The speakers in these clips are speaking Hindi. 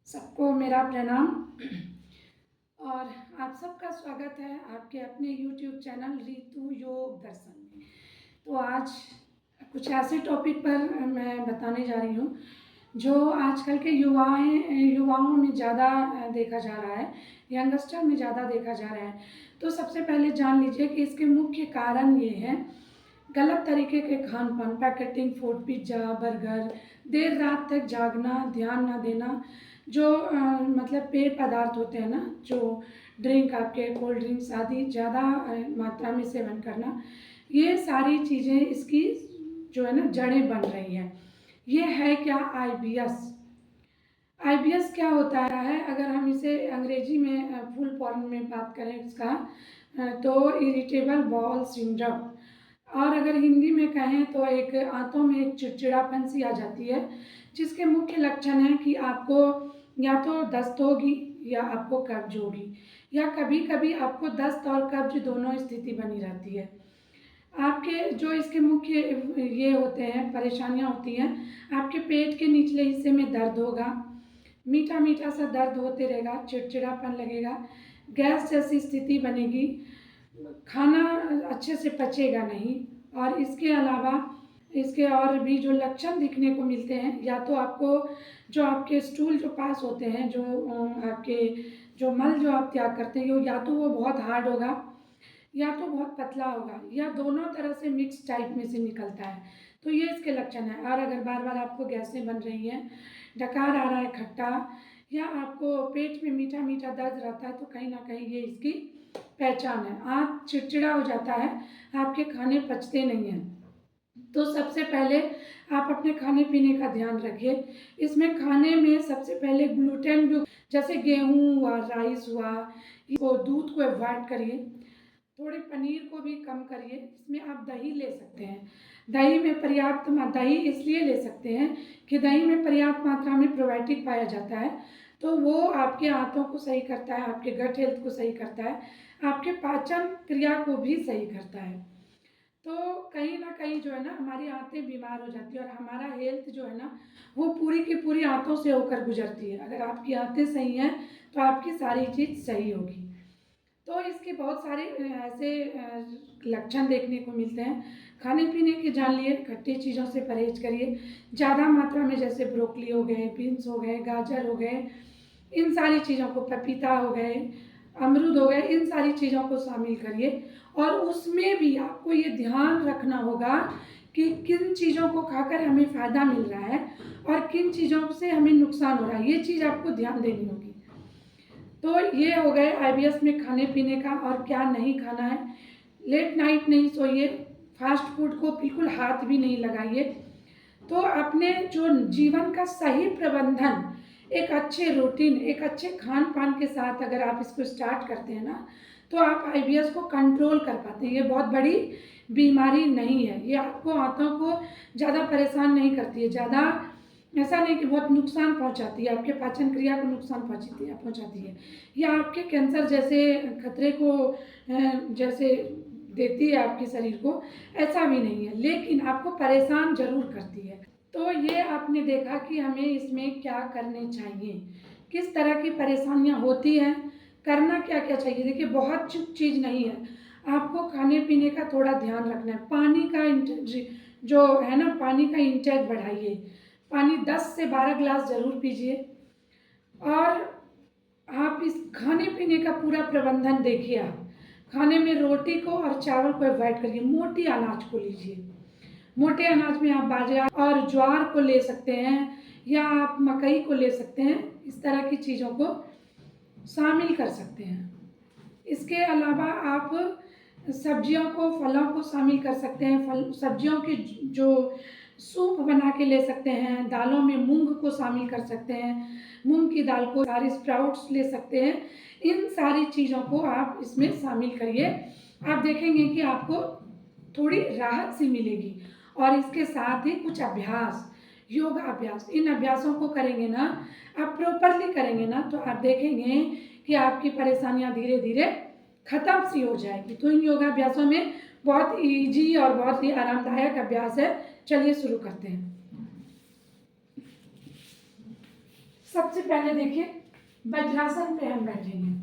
सबको मेरा प्रणाम और आप सबका स्वागत है आपके अपने YouTube चैनल रितु योग दर्शन में। तो आज कुछ ऐसे टॉपिक पर मैं बताने जा रही हूँ जो आजकल के युवाओं में ज़्यादा देखा जा रहा है, यंगस्टर में ज़्यादा देखा जा रहा है। तो सबसे पहले जान लीजिए कि इसके मुख्य कारण ये हैं गलत तरीके के खान पान, पैकेटिंग फूड, पिज्ज़ा, बर्गर, देर रात तक जागना, ध्यान ना देना, जो मतलब पेय पदार्थ होते हैं ना, जो ड्रिंक आपके कोल्ड ड्रिंक्स आदि ज़्यादा मात्रा में सेवन करना, ये सारी चीज़ें इसकी जो है ना जड़ें बन रही हैं। ये है क्या? आईबीएस। आईबीएस क्या होता है? अगर हम इसे अंग्रेजी में फुल फॉर्म में बात करें इसका तो इरिटेबल बाउल सिंड्रोम, और अगर हिंदी में कहें तो एक आंतों में एक चिड़चिड़ापन सी आ जाती है, जिसके मुख्य लक्षण हैं कि आपको या तो दस्त होगी या आपको कब्ज होगी, या कभी कभी आपको दस्त और कब्ज दोनों स्थिति बनी रहती है। आपके जो इसके मुख्य ये होते हैं, परेशानियां होती हैं, आपके पेट के निचले हिस्से में दर्द होगा, मीठा मीठा सा दर्द होते रहेगा, चिड़चिड़ापन लगेगा, गैस जैसी स्थिति बनेगी, खाना अच्छे से पचेगा नहीं, और इसके अलावा इसके और भी जो लक्षण दिखने को मिलते हैं, या तो आपको जो आपके स्टूल जो पास होते हैं, जो आपके जो मल जो आप त्याग करते हैं, या तो वो बहुत हार्ड होगा या तो बहुत पतला होगा, या दोनों तरह से मिक्स टाइप में से निकलता है। तो ये इसके लक्षण हैं। और अगर बार बार आपको गैसें बन रही हैं, डकार आ रहा है खट्टा, या आपको पेट में मीठा मीठा दर्द रहता है, तो कहीं ना कहीं ये इसकी पहचान है। आप चिड़चिड़ा हो जाता है, आपके खाने पचते नहीं हैं। तो सबसे पहले आप अपने खाने पीने का ध्यान रखिए। इसमें खाने में सबसे पहले ग्लूटेन जो जैसे गेहूँ हुआ, राइस हुआ, वो दूध को अवॉइड करिए। थोड़े पनीर को भी कम करिए। इसमें आप दही ले सकते हैं। दही में पर्याप्त दही इसलिए ले सकते हैं कि दही में पर्याप्त मात्रा में प्रोबायोटिक पाया जाता है, तो वो आपके आंतों को सही करता है, आपके गट हेल्थ को सही करता है, आपके पाचन क्रिया को भी सही करता है। तो कहीं ना कहीं जो है ना हमारी आंतें बीमार हो जाती है, और हमारा हेल्थ जो है ना वो पूरी की पूरी आंतों से होकर गुजरती है। अगर आपकी आंतें सही हैं तो आपकी सारी चीज़ सही होगी। तो इसके बहुत सारे ऐसे लक्षण देखने को मिलते हैं। खाने पीने के जान लिए, खट्टी चीज़ों से परहेज करिए। ज़्यादा मात्रा में जैसे ब्रोकली हो गए, बीन्स हो गए, गाजर हो गए, इन सारी चीज़ों को, पपीता हो गए, अमरूद हो गए, इन सारी चीज़ों को शामिल करिए। और उसमें भी आपको ये ध्यान रखना होगा कि किन चीज़ों को खाकर हमें फ़ायदा मिल रहा है और किन चीज़ों से हमें नुकसान हो रहा है, ये चीज़ आपको ध्यान देनी होगी। तो ये हो गए आईबीएस में खाने पीने का, और क्या नहीं खाना है। लेट नाइट नहीं सोइए, फास्ट फूड को बिल्कुल हाथ भी नहीं लगाइए। तो अपने जो जीवन का सही प्रबंधन, एक अच्छे रूटीन, एक अच्छे खान पान के साथ अगर आप इसको स्टार्ट करते हैं ना, तो आप आईबीएस को कंट्रोल कर पाते हैं। ये बहुत बड़ी बीमारी नहीं है, ये आपको आंतों को ज़्यादा परेशान नहीं करती है, ज़्यादा ऐसा नहीं कि बहुत नुकसान पहुंचाती है, आपके पाचन क्रिया को नुकसान पहुंचाती है, या आपके कैंसर जैसे खतरे को जैसे देती है आपके शरीर को, ऐसा भी नहीं है, लेकिन आपको परेशान जरूर करती है। तो ये आपने देखा कि हमें इसमें क्या करने चाहिए, किस तरह की परेशानियां होती हैं, करना क्या क्या चाहिए। देखिए, बहुत चीज़ नहीं है, आपको खाने पीने का थोड़ा ध्यान रखना है। पानी का जो है ना, पानी का इंटेक बढ़ाइए। पानी 10 से 12 गिलास ज़रूर पीजिए। और आप इस खाने पीने का पूरा प्रबंधन देखिए। आप खाने में रोटी को और चावल को अवॉइड करिए, मोटी अनाज को लीजिए। मोटे अनाज में आप बाजरा और ज्वार को ले सकते हैं, या आप मकई को ले सकते हैं। इस तरह की चीज़ों को शामिल कर सकते हैं। इसके अलावा आप सब्जियों को, फलों को शामिल कर सकते हैं। सब्जियों की जो सूप बना के ले सकते हैं। दालों में मूंग को शामिल कर सकते हैं, मूंग की दाल को, सारे स्प्राउट्स ले सकते हैं। इन सारी चीज़ों को आप इसमें शामिल करिए, आप देखेंगे कि आपको थोड़ी राहत सी मिलेगी। और इसके साथ ही कुछ अभ्यास, योगा अभ्यास, इन अभ्यासों को करेंगे ना, आप प्रॉपरली करेंगे ना, तो आप देखेंगे कि आपकी परेशानियां धीरे धीरे खत्म सी हो जाएगी। तो इन योगा अभ्यासों में बहुत इजी और बहुत ही आरामदायक अभ्यास है। चलिए शुरू करते हैं। सबसे पहले देखिए वज्रासन पे हम बैठेंगे।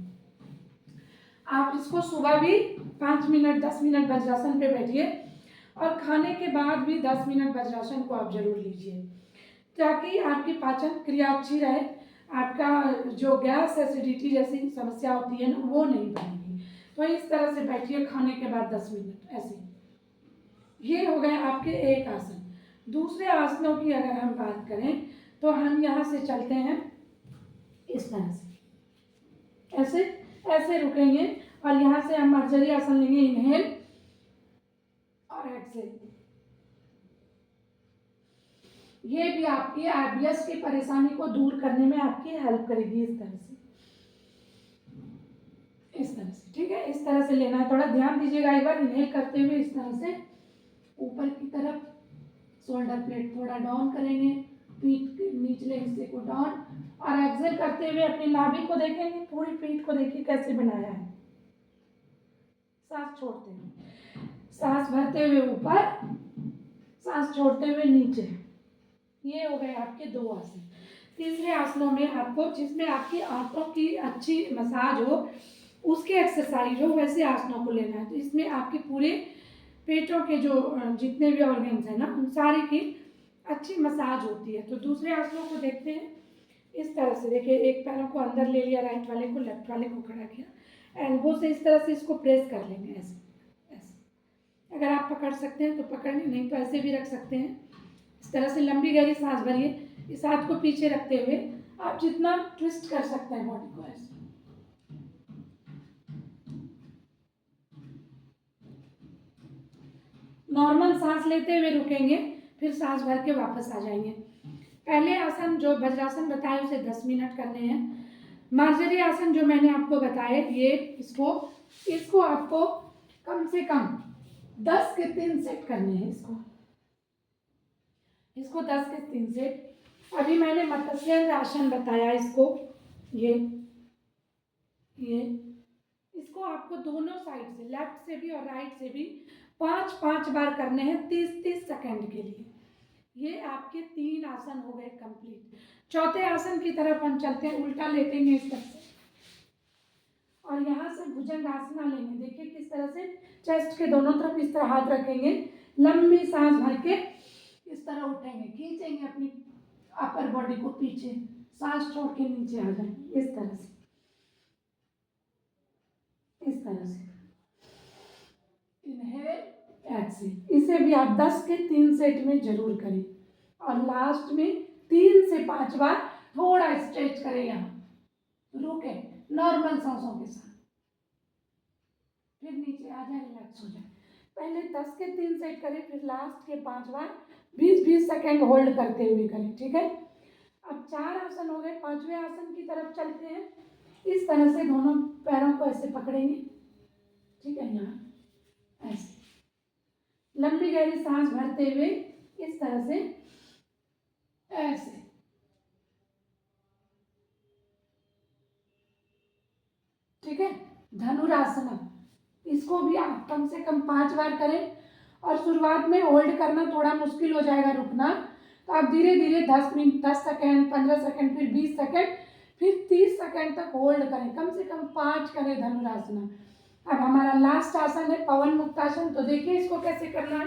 आप इसको सुबह भी 5 मिनट 10 मिनट वज्रासन पे बैठिए और खाने के बाद भी 10 मिनट वज्रासन को आप जरूर लीजिए, ताकि आपकी पाचन क्रिया अच्छी रहे, आपका जो गैस एसिडिटी जैसी समस्या होती है ना वो नहीं बनेगी। तो इस तरह से बैठिए खाने के बाद 10 मिनट ऐसे। ये हो गए आपके एक आसन। दूसरे आसनों की अगर हम बात करें तो हम यहाँ से चलते हैं इस तरह से, ऐसे ऐसे रुकेंगे और यहाँ से हम मर्जरी आसन लेंगे, इनहेल और एक्सेल। ये भी आपकी आईबीएस की परेशानी को दूर करने में आपकी हेल्प करेगी। इस तरह से, इस तरह से, ठीक है। इस तरह से लेना है, थोड़ा ध्यान दीजिएगा एक बार। इनहेल करते हुए इस तरह से ऊपर की तरफ शोल्डर प्लेट थोड़ा डाउन करेंगे, पीठ के निचले हिस्से को डाउन, और एक्सेल करते हुए अपनी नाभि को देखेंगे, पूरी पीठ को देखिए कैसे बनाया है। सांस छोड़ते हुए, सांस भरते हुए ऊपर, सांस छोड़ते हुए नीचे। ये हो गए आपके दो आसन। तीसरे आसनों में आपको, जिसमें आपकी आंतों की अच्छी मसाज हो, उसके एक्सरसाइज हो, वैसे आसनों को लेना है। तो इसमें आपके पूरे पेटों के जो जितने भी ऑर्गन्स हैं ना, उन सारे की अच्छी मसाज होती है। तो दूसरे आसनों को देखते हैं। इस तरह से देखिए, एक पैरों को अंदर ले लिया, राइट वाले को, लेफ्ट वाले को खड़ा किया, एल्बो से इस तरह से इसको प्रेस कर लेंगे, ऐसे ऐसे। अगर आप पकड़ सकते हैं तो पकड़ लें, नहीं तो ऐसे भी रख सकते हैं। इस तरह से लंबी गहरी सांस भरिए, इस हाथ को पीछे रखते हुए आप जितना ट्विस्ट कर सकते हैं बॉडी को, ऐसे। नॉर्मल सांस लेते हुए रुकेंगे, फिर सांस भर के वापस आ जाएंगे। पहले आसन जो वज्रासन बताए उसे 10 मिनट करने हैं। मार्जरी आसन जो मैंने आपको बताए, ये इसको आपको कम से कम 10 के 3 सेट करने हैं। इसको 10 के 3 सेट। अभी मैंने मत्स्य आसन बताया, इसको ये इसको आपको दोनों साइड से, लेफ्ट से भी और राइट से भी 5-5 बार करने हैं, 30-30 सेकेंड के लिए। ये आपके 3 आसन हो गए कंप्लीट। चौथे आसन की तरफ हम चलते हैं। उल्टा लेटेंगे इस तरह से और यहाँ से भुजंगासना लेंगे। देखिए किस तरह से, चेस्ट के दोनों तरफ इस तरह हाथ रखेंगे, लंबी सांस भर के इस तरह उठेंगे, खींचेंगे अपनी अपर बॉडी को पीछे, सांस छोड़ के नीचे आ जाएंगे, इस तरह से, इस तरह से। Inhale exhale. इसे भी आप 10 के 3 सेट में जरूर करें। और लास्ट में 3 से 5 बार थोड़ा स्ट्रेच करें, यहाँ रुके नॉर्मल सांसों के साथ, फिर नीचे आ जाए, रिलैक्स हो जाए। पहले 10 के 3 सेट करें, फिर लास्ट के 5 बार 20-20 सेकेंड होल्ड करते हुए करें, ठीक है। अब 4 आसन हो गए। 5वें आसन की तरफ चलते हैं। इस तरह से दोनों पैरों को ऐसे पकड़ेंगे, ठीक है, यहाँ ऐसे लंबी गहरी सांस भरते हुए इस तरह से, ऐसे, ठीक है। धनुरासना, इसको भी आप कम से कम 5 बार करें। और शुरुआत में होल्ड करना थोड़ा मुश्किल हो जाएगा, रुकना, तो आप धीरे धीरे 10 मिनट, 10 सेकेंड, 15 सेकेंड, फिर 20 सेकेंड, फिर 30 सेकेंड तक होल्ड करें। कम से कम 5 करें धनुरासना। अब हमारा लास्ट आसन है पवन मुक्तासन। तो देखिए इसको कैसे करना है।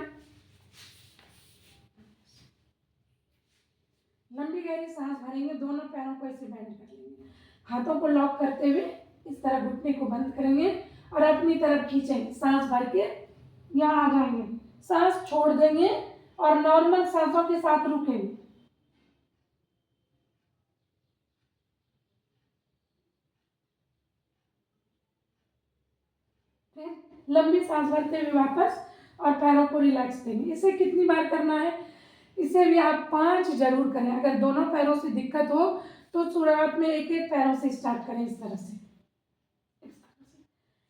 लंबी गहरी सांस भरेंगे, दोनों पैरों को ऐसे बेंड कर लेंगे, हाथों को लॉक करते हुए इस तरह घुटने को बंद करेंगे और अपनी तरफ खींचेंगे, सांस भर के यहाँ आ जाएंगे, सांस छोड़ देंगे और नॉर्मल सांसों के साथ रुकेंगे। फिर लंबी सांस भरते हुए वापस और पैरों को रिलैक्स देंगे। इसे कितनी बार करना है? इसे भी आप 5 जरूर करें। अगर दोनों पैरों से दिक्कत हो तो शुरुआत में एक एक पैरों से स्टार्ट करें, इस तरह से।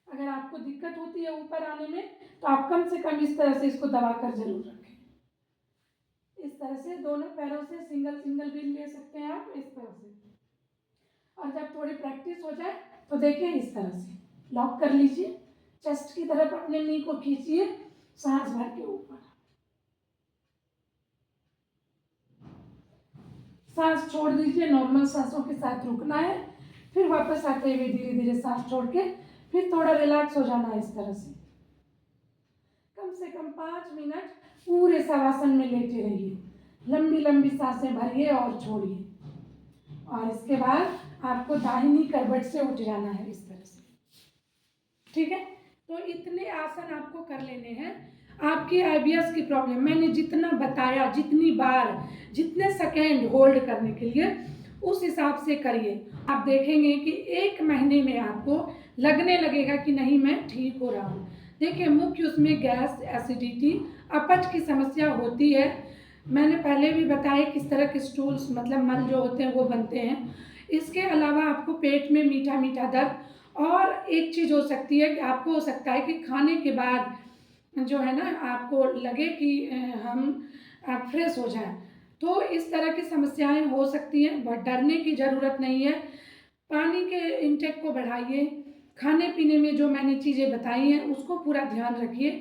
अगर आपको दिक्कत होती है ऊपर आने में तो आप कम से कम इस तरह से इसको दबाकर जरूर रखें। इस तरह से दोनों पैरों से सिंगल सिंगल भी ले सकते हैं आप, इस तरह से। और जब थोड़ी प्रैक्टिस हो जाए तो देखिए इस तरह से लॉक कर लीजिए, चेस्ट की तरफ अपने नी को खींचिए, सांस भर के ऊपर। सांस छोड़ दीजिए, नॉर्मल सांसों के साथ रुकना है, फिर वापस आते हुए धीरे धीरे सांस छोड़ के फिर थोड़ा रिलैक्स हो जाना है। इस तरह से कम से कम 5 मिनट पूरे शवासन में लेटे रहिए, लंबी लंबी सांसें भरिए और छोड़िए, और इसके बाद आपको दाहिनी करवट से उठ जाना है इस तरह से। ठीक है, तो इतने आसन आपको कर लेने हैं। आपकी IBS की प्रॉब्लम मैंने जितना बताया, जितनी बार, जितने सेकेंड होल्ड करने के लिए, उस हिसाब से करिए। आप देखेंगे कि 1 महीने में आपको लगने लगेगा कि नहीं मैं ठीक हो रहा हूँ। देखिए, मुख्य उसमें गैस, एसिडिटी, अपच की समस्या होती है। मैंने पहले भी बताया किस तरह के स्टूल्स मतलब मल जो होते हैं वो बनते हैं। इसके अलावा आपको पेट में मीठा मीठा दर्द, और एक चीज़ हो सकती है कि आपको हो सकता है कि खाने के बाद जो है ना आपको लगे कि हम फ्रेश हो जाएं। तो इस तरह की समस्याएं हो सकती हैं, बहुत डरने की ज़रूरत नहीं है। पानी के इंटेक को बढ़ाइए, खाने पीने में जो मैंने चीज़ें बताई हैं उसको पूरा ध्यान रखिए,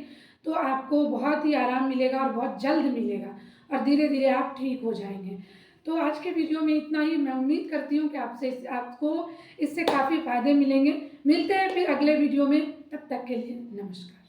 तो आपको बहुत ही आराम मिलेगा और बहुत जल्द मिलेगा, और धीरे धीरे आप ठीक हो जाएंगे। तो आज के वीडियो में इतना ही। मैं उम्मीद करती हूँ कि आपको इससे काफ़ी फ़ायदे मिलेंगे। मिलते हैं फिर अगले वीडियो में, तब तक के लिए नमस्कार।